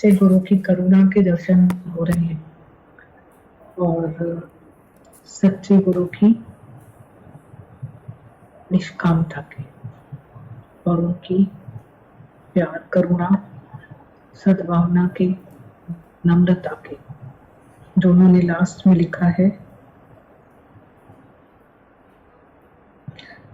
सच्चे गुरु की करुणा के दर्शन हो रहे हैं और सच्चे गुरु की निष्कामता के और उनकी प्यार, करुणा, सद्भावना के, नम्रता के, जो उन्होंने लास्ट में लिखा है,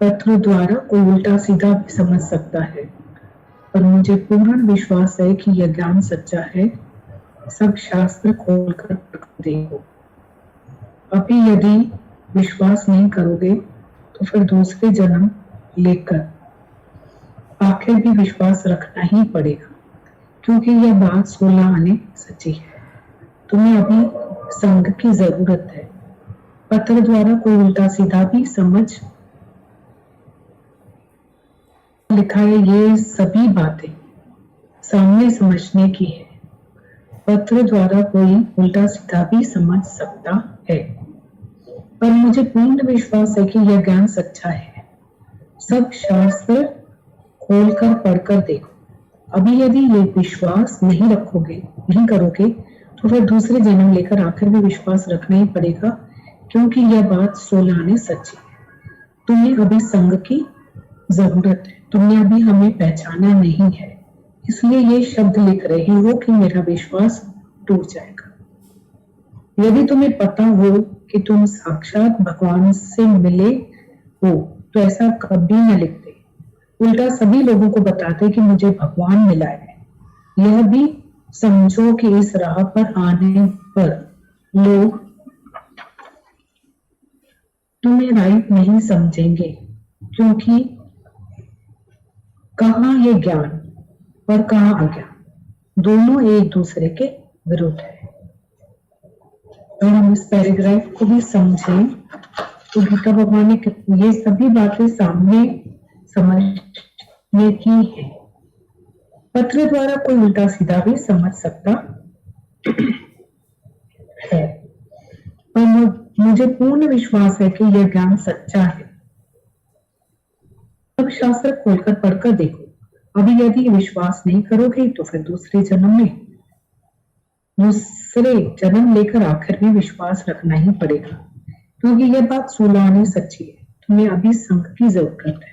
पत्र द्वारा कोई उल्टा सीधा भी समझ सकता है, पर मुझे पूर्ण विश्वास है कि यह ज्ञान सच्चा है। सब शास्त्र खोलकर देखो। अभी यदि विश्वास नहीं करोगे तो फिर दूसरे जन्म लेकर आखिर भी विश्वास रखना ही पड़ेगा, क्योंकि यह बात 16 आने सच्ची है। तुम्हें अभी संग की जरूरत है। पत्र द्वारा कोई उल्टा सीधा भी समझ लिखा है, ये सभी बातें सामने समझने की है। पत्र द्वारा कोई उल्टा सीधा भी समझ सकता है, पर मुझे पूर्ण विश्वास है कि यह ज्ञान सच्चा है। सब शास्त्र खोलकर पढ़कर देखो। अभी यदि ये विश्वास नहीं करोगे तो फिर दूसरे जन्म लेकर आखिर में विश्वास रखना ही पड़ेगा, क्योंकि यह बात 16 आने सच्ची है। तुम्हें अभी संग की जरूरत है। तुमने अभी हमें पहचाना नहीं है, इसलिए ये शब्द लिख रही हो कि मेरा विश्वास टूट जाएगा। यदि तुम्हें पता हो कि तुम साक्षात भगवान से मिले हो तो ऐसा कभी न लिखते। उल्टा सभी लोगों को बताते कि मुझे भगवान मिला है। यह भी समझो कि इस राह पर आने पर लोग तुम्हें राइट नहीं समझेंगे, क्योंकि कहाँ ये ज्ञान और कहाँ अज्ञान, दोनों एक दूसरे के विरुद्ध है। और हम इस पैराग्राफ को भी समझें तो गीता भगवान ने ये सभी बातें सामने समझने की है। पत्र द्वारा कोई उल्टा सीधा भी समझ सकता है, पर मुझे पूर्ण विश्वास है कि यह ज्ञान सच्चा है। सब शास्त्र खोलकर पढ़कर देखो। अभी यदि विश्वास नहीं करोगे तो फिर दूसरे जन्म लेकर आखिर में विश्वास रखना ही पड़ेगा, क्योंकि यह बात 16 आने सच्ची है। तुम्हें अभी संग की जरूरत है।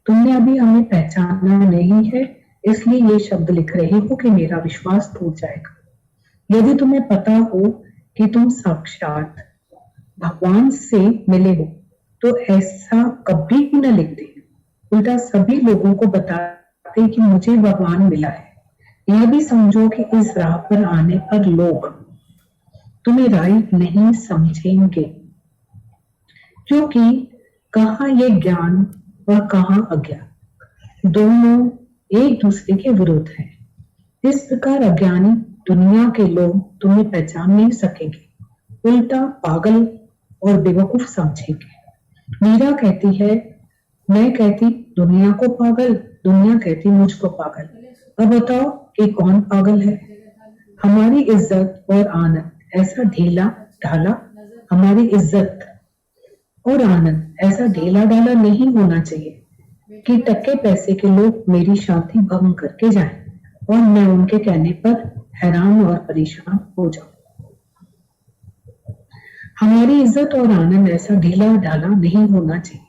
तुमने अभी हमें पहचाना नहीं है, इसलिए ये शब्द लिख रही हो कि मेरा विश्वास टूट जाएगा। यदि तुम्हें पता हो कि तुम साक्षात भगवान से मिले हो तो ऐसा कभी भी न लिखते। उल्टा सभी लोगों को बताते कि मुझे भगवान मिला है। यह भी समझो कि इस राह पर आने पर लोग तुम्हें राइट नहीं समझेंगे, क्योंकि कहाँ ये ज्ञान और कहाँ अज्ञान, दोनों एक दूसरे के विरुद्ध है। इस प्रकार अज्ञानी दुनिया के लोग तुम्हें पहचान नहीं सकेंगे, उल्टा पागल और बेवकूफ समझेंगे। मीरा कहती है, मैं कहती दुनिया को पागल, दुनिया कहती मुझको पागल। अब बताओ कि कौन पागल है? हमारी इज्जत और आनंद ऐसा ढीला ढाला हमारी इज्जत और आनंद ऐसा ढीला ढाला नहीं होना चाहिए कि टक्के पैसे के लोग मेरी शांति भंग करके जाएं और मैं उनके कहने पर हैरान और परेशान हो जाऊं। हमारी इज्जत और आनंद ऐसा ढीला ढाला नहीं होना चाहिए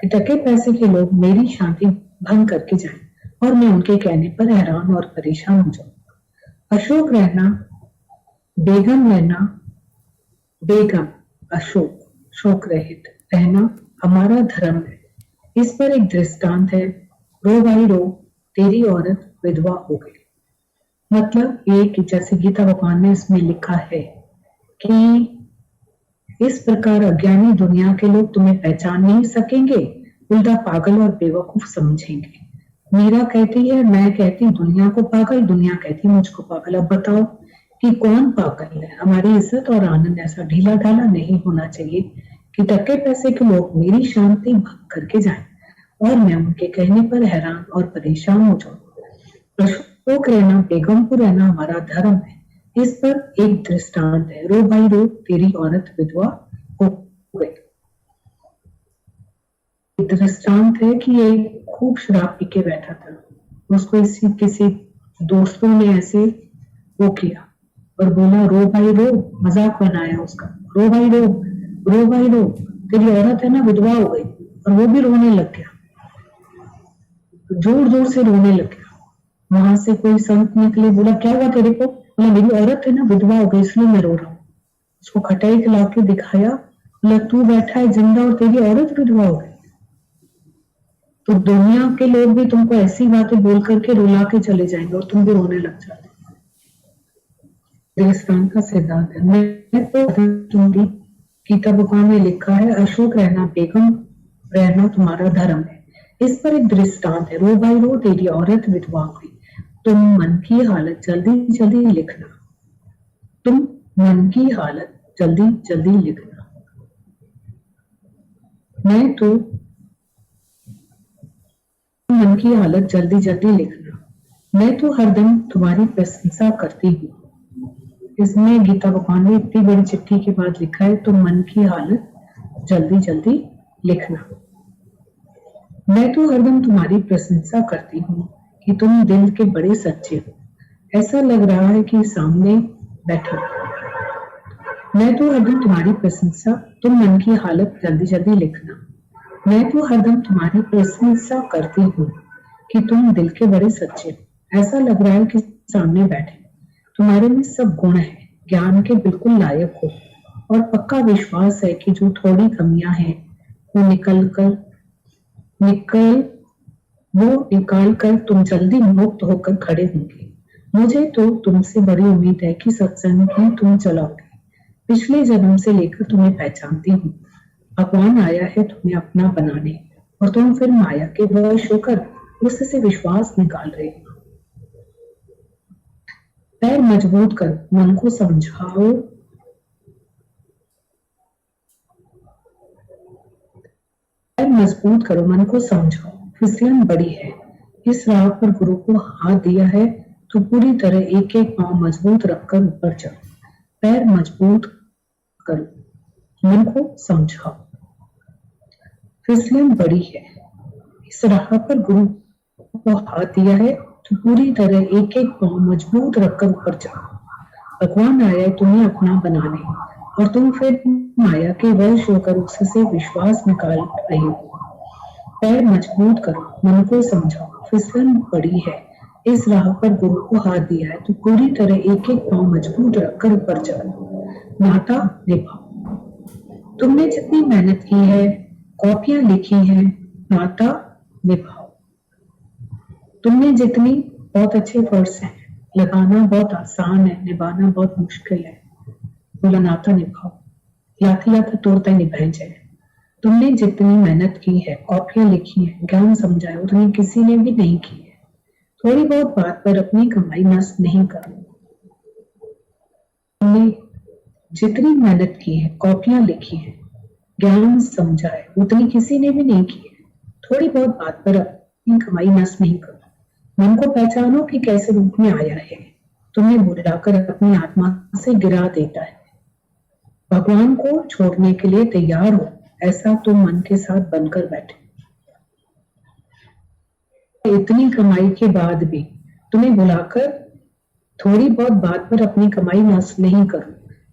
कि टके पैसे के लोग मेरी शांति भंग करके जाएं और मैं उनके कहने पर हैरान और परेशान हो जाऊं। अशोक रहना, बेगम रहना, बेगम अशोक, शोक रहित रहना हमारा धर्म है। इस पर एक दृष्टांत है, रो भाई रो, तेरी औरत विधवा हो गई। मतलब ये कि जैसे गीता भगवान ने इसमें लिखा है कि इस प्रकार अज्ञानी दुनिया के लोग तुम्हें पहचान नहीं सकेंगे, उल्टा पागल और बेवकूफ समझेंगे। मीरा कहती है, मैं कहती दुनिया को पागल, दुनिया कहती मुझको पागल। अब बताओ कि कौन पागल है? हमारी इज्जत और आनंद ऐसा ढीला ढाला नहीं होना चाहिए कि टके पैसे के लोग मेरी शांति भंग करके जाएं और मैं उनके कहने पर हैरान और परेशान हो जाऊं। अशोक रहना, बेगमपुर रहना हमारा धर्म है। इस पर एक दृष्टांत है, रो भाई रो, तेरी औरत विधवा हो गई। दृष्टांत है कि ये खूब शराब पी के बैठा था, उसको किसी दोस्तों ने ऐसे वो किया और बोला, रो भाई रो, मजाक बनाया उसका, रो भाई रो, रो भाई रो, तेरी औरत है ना विधवा हो गई। और वो भी रोने लग गया, जोर जोर से रोने लग गया। वहां से कोई संत निकले, बोला क्या हुआ तेरे को? बोला मेरी औरत है ना विधवा हो गई इसलिए मैं रो रहा हूँ। उसको खटाई खिला के दिखाया, बोला तू बैठा है जिंदा और तेरी औरत विधवा हो गई। तो दुनिया के लोग भी तुमको ऐसी बातें बोल करके रुला के चले जाएंगे और तुम भी रोने लग जाते। देवस्थान का सिद्धांत है। मैं तो गीता भगवान में लिखा है, अशोक रहना बेगम रहना तुम्हारा धर्म है। इस पर एक दृष्टांत है, रो भाई रो, तेरी औरत विधवा हो गई। तुम मन की हालत जल्दी जल्दी लिखना, तुम मन की हालत जल्दी जल्दी लिखना। मैं तो मन की हालत जल्दी जल्दी लिखना, मैं तो हरदम तुम्हारी प्रशंसा करती हूँ। इसमें गीता भगवान ने इतनी बड़ी चिट्ठी के बाद लिखा है, तो मन की हालत जल्दी जल्दी लिखना। मैं तो हरदम तुम्हारी प्रशंसा करती हूँ कि तुम दिल के बड़े सच्चे हो, ऐसा लग रहा है कि सामने बैठे। मैं तो हरदम तुम्हारी प्रशंसा, तुम मन की हालत जल्दी जल्दी लिखना। मैं तो हरदम तुम्हारी प्रशंसा करती हूँ कि तुम दिल के बड़े सच्चे हो, ऐसा लग रहा है कि सामने बैठे। तुम्हारे में सब गुण है, ज्ञान के बिल्कुल लायक हो, और पक्का विश्वास है कि जो थोड़ी कमियां हैं वो निकाल कर तुम जल्दी मुक्त होकर खड़े होंगे। मुझे तो तुमसे बड़ी उम्मीद है कि सत्संग ही तुम चलाओगे। पिछले जन्म से लेकर तुम्हें पहचानती हूँ। भगवान आया है तुम्हें अपना बनाने, और तुम फिर माया के वश होकर उससे विश्वास निकाल रहे हो। पैर मजबूत कर, मन को समझाओ, पैर मजबूत करो, मन को समझाओ, फिसलन बड़ी है। इस राह पर गुरु को हाथ दिया है तो पूरी तरह एक एक पांव मजबूत रखकर ऊपर चढ़ो। पैर मजबूत करो, मन को समझाओ, फिसलन बड़ी है। इस राह पर गुरु को हाथ दिया है तो पूरी तरह एक एक पांव मजबूत रखकर ऊपर चढ़ो। भगवान आया है तुम्हें अपना बनाने, और तुम फिर माया के वश होकर उससे विश्वास निकाल रहे हो। पैर मजबूत करो, मन को समझाओ, फिसलन बड़ी है। इस राह पर गुरु को हाथ दिया है तो पूरी तरह एक एक पांव मजबूत रखकर ऊपर चढ़ो। नाता निभाओ, तुमने जितनी मेहनत की है, कॉपियां लिखी हैं, नाता निभाओ। तुमने जितनी, बहुत अच्छे वर्ड्स हैं, लगाना बहुत आसान है, निभाना बहुत मुश्किल है। बोला नाता निभाओ, लाता लाता तोड़ता ही निभाए जाए। तुमने जितनी मेहनत की है, कॉपियां लिखी है, ज्ञान समझाया, उतनी किसी ने भी नहीं की है। थोड़ी बहुत बात पर अपनी कमाई नष्ट नहीं करो। तुमने जितनी मेहनत की है, कॉपियां लिखी है, ज्ञान समझाए, उतनी किसी ने भी नहीं की है। थोड़ी बहुत बात पर अपनी कमाई नष्ट नहीं करो। मन को पहचानो कि कैसे रूप में आया है, तुम्हें बुलाकर अपनी आत्मा से गिरा देता है। भगवान को छोड़ने के लिए तैयार हो, ऐसा तुम मन के साथ बनकर बैठे। इतनी कमाई के बाद भी तुम्हें बुलाकर थोड़ी बहुत बात पर अपनी कमाई नष्ट नहीं करो।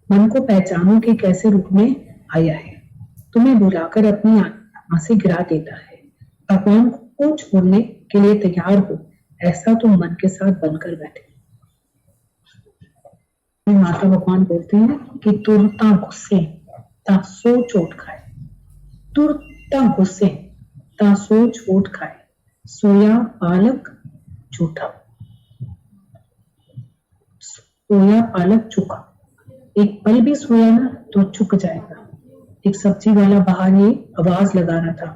मन को पहचानो कि कैसे रूप में आया है, तुम्हें बुलाकर अपनी आत्मा से गिरा देता है। भगवान को छोड़ने के लिए तैयार हो, ऐसा तुम मन के साथ बनकर बैठे। माता भगवान बोलते हैं कि तुरता गुस्से ता सो चोट खाए, तुरता गुस्से ता सो चोट खाए, सोया पालक झूठा, सोया पालक चुका। एक पल भी सोया ना तो चुक जाएगा। एक सब्जी वाला बाहर ये आवाज लगा रहा था,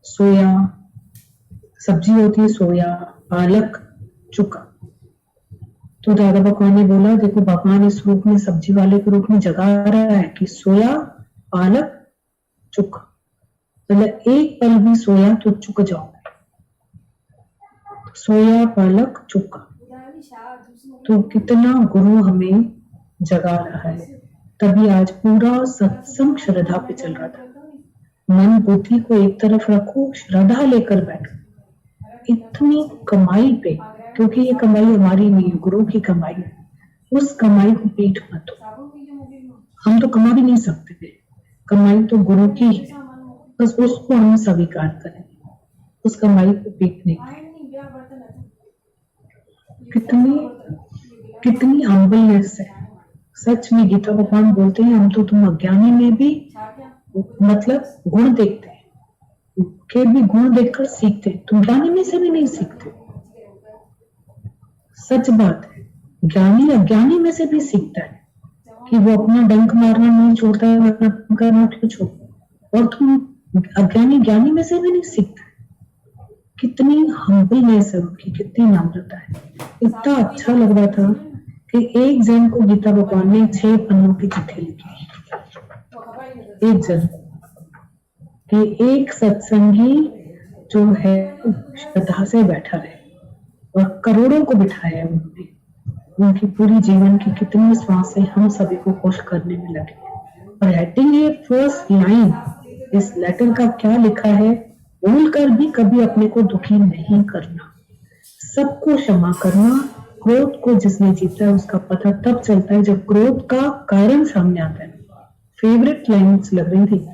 सोया सब्जी होती है, सोया पालक चुका। तो दादा भगवान ने बोला, देखो भगवान इस रूप में, सब्जी वाले के रूप में जगा रहा है कि सोया पालक चुका, मतलब एक पल भी सोया तो चुक जाओ। सोया पालक चुका, तो कितना गुरु हमें जगा रहा है। तभी आज पूरा सत्संग श्रद्धा पे चल रहा था। मन बुद्धि को एक तरफ रखो, श्रद्धा लेकर बैठो। इतनी कमाई पे, क्योंकि ये कमाई हमारी नहीं है, गुरु की कमाई है। उस कमाई को पीठ मत दो। हम तो कमा भी नहीं सकते, कमाई तो गुरु की है, बस उसको हम स्वीकार करें, उस कमाई को पीटने की। कितनी कितनी हम्बलनेस है। सच में गीता भगवान बोलते हैं, हम तो तुम अज्ञानी में भी मतलब गुण देखते हैं, के भी गुण देखकर सीखते, तुम ज्ञानी में से भी नहीं सीखते। सच बात है, ज्ञानी अज्ञानी में से भी सीखता है कि वो अपना डंक मारना नहीं छोड़ता है, वरना करना क्यों छोड़ता, और तुम अज्ञानी ज्ञानी में से भी नहीं सीखता। कितनी हम्बलनेस है उनकी, कितनी नम्रता है। इतना अच्छा लग रहा था कि एक जन को गीता भगवान ने 6 पन्नों की चिट्ठी लिखी, एक जन कि एक सत्संगी जो है श्रद्धा से बैठा रहे, और करोड़ों को बिठाया उन्होंने। उनकी पूरी जीवन की कितनी श्वासें हम सभी को खुश करने में लगे। और राइटिंग ये फर्स्ट लाइन इस लेटर का क्या लिखा है, भूल कर भी कभी अपने को दुखी नहीं करना, सबको क्षमा करना। क्रोध को जिसने जीता है उसका पता तब चलता है जब क्रोध का कारण सामने आता है। फेवरेट लाइन्स लग रही थी,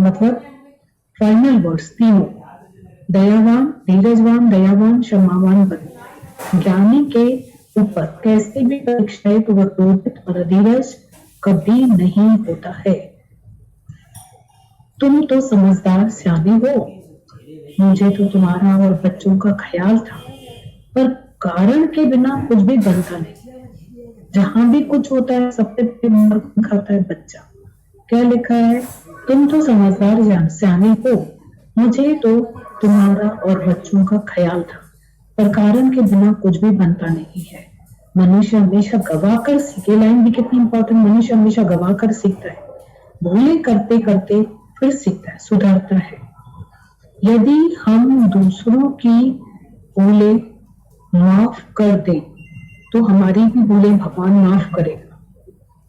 मतलब फाइनल वर्ड्स तीनों, दयावान, धीरजवान, दयावान, क्षमावान बने। ज्ञानी के ऊपर कैसे भी परीक्षाएं तो वह क्रोधित और अधीरज कभी नहीं होता है। तुम तो समझदार सियाने हो, मुझे तो तुम्हारा और बच्चों का ख्याल था, पर कारण के बिना कुछ भी बनता नहीं। जहां भी कुछ होता है सबसे पहले खाता है बच्चा। क्या लिखा है, तुम तो समझदार सियाने हो, मुझे तो तुम्हारा और बच्चों का ख्याल था, पर कारण के बिना कुछ भी बनता नहीं है। मनुष्य हमेशा गवा कर सीखे, लाइन भी कितनी इंपॉर्टेंट, मनुष्य हमेशा गवा कर सीखता है, भूले करते करते फिर सीखता है, सुधरता है। यदि हम दूसरों की भूले माफ कर दे तो हमारी भी भूलें भगवान माफ करेगा।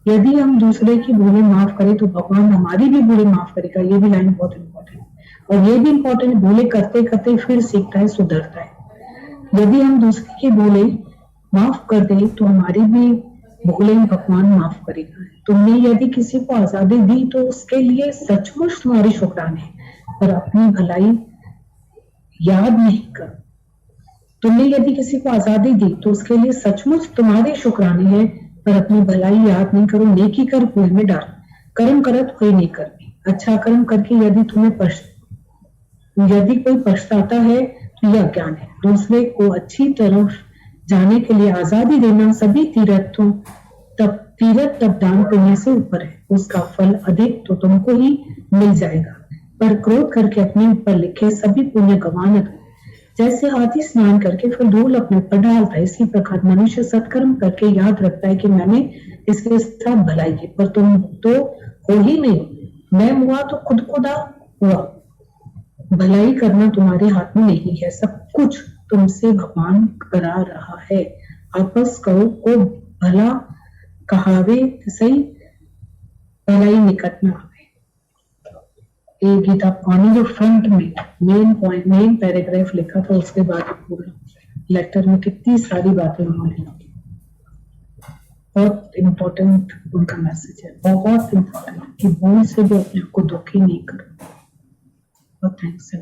यदि हम दूसरे की भूलें माफ करें तो भगवान हमारी भी भूलें माफ करेगा। ये भी लाइन बहुत इंपॉर्टेंट, और ये भी इंपॉर्टेंट, भूले करते करते फिर सीखता है, सुधरता है। यदि हम दूसरे की भूलें माफ कर दे तो हमारी भी भूलें भगवान माफ करेगा। तुमने यदि किसी को आजादी दी तो उसके लिए सचमुच तुम्हारी शुक्राने है, पर अपनी भलाई याद नहीं कर। तुमने यदि किसी को आजादी दी तो उसके लिए सचमुच तुम्हारे शुक्राने हैं, पर अपनी भलाई याद नहीं करो। नेकी कर कुएं में डाल, कर्म करत कोई नहीं करनी। अच्छा कर्म करके यदि कोई पछताता है तो यह अज्ञान है। दूसरे को अच्छी तरफ जाने के लिए आजादी देना सभी तीर्थ तब दान पुण्य से ऊपर है, उसका फल अधिक तो तुमको ही मिल जाएगा, पर क्रोध करके अपने ऊपर लिखे सभी पुण्य गंवा न दो। जैसे हाथी स्नान करके फिर धूल अपने ऊपर डालता है, इसी प्रकार मनुष्य सत्कर्म करके याद रखता है कि मैंने इसके साथ भलाई की, पर तुम तो हो ही नहीं। मैं हुआ तो खुद खुदा हुआ, भलाई करना तुम्हारे हाथ में नहीं है, सब कुछ तुमसे भगवान करा रहा है। आपस कहो को भला कहावे सही, भलाई निकट न आवे। ये गीता कहानी जो फ्रंट में मेन पैराग्राफ लिखा था, उसके बाद पूरा लेटर में कितनी सारी बातें उन्होंने लिखी। बहुत इंपॉर्टेंट उनका मैसेज है, बहुत इंपॉर्टेंट, कि भूल से भी अपने को दुखी नहीं करो। थैंक्स।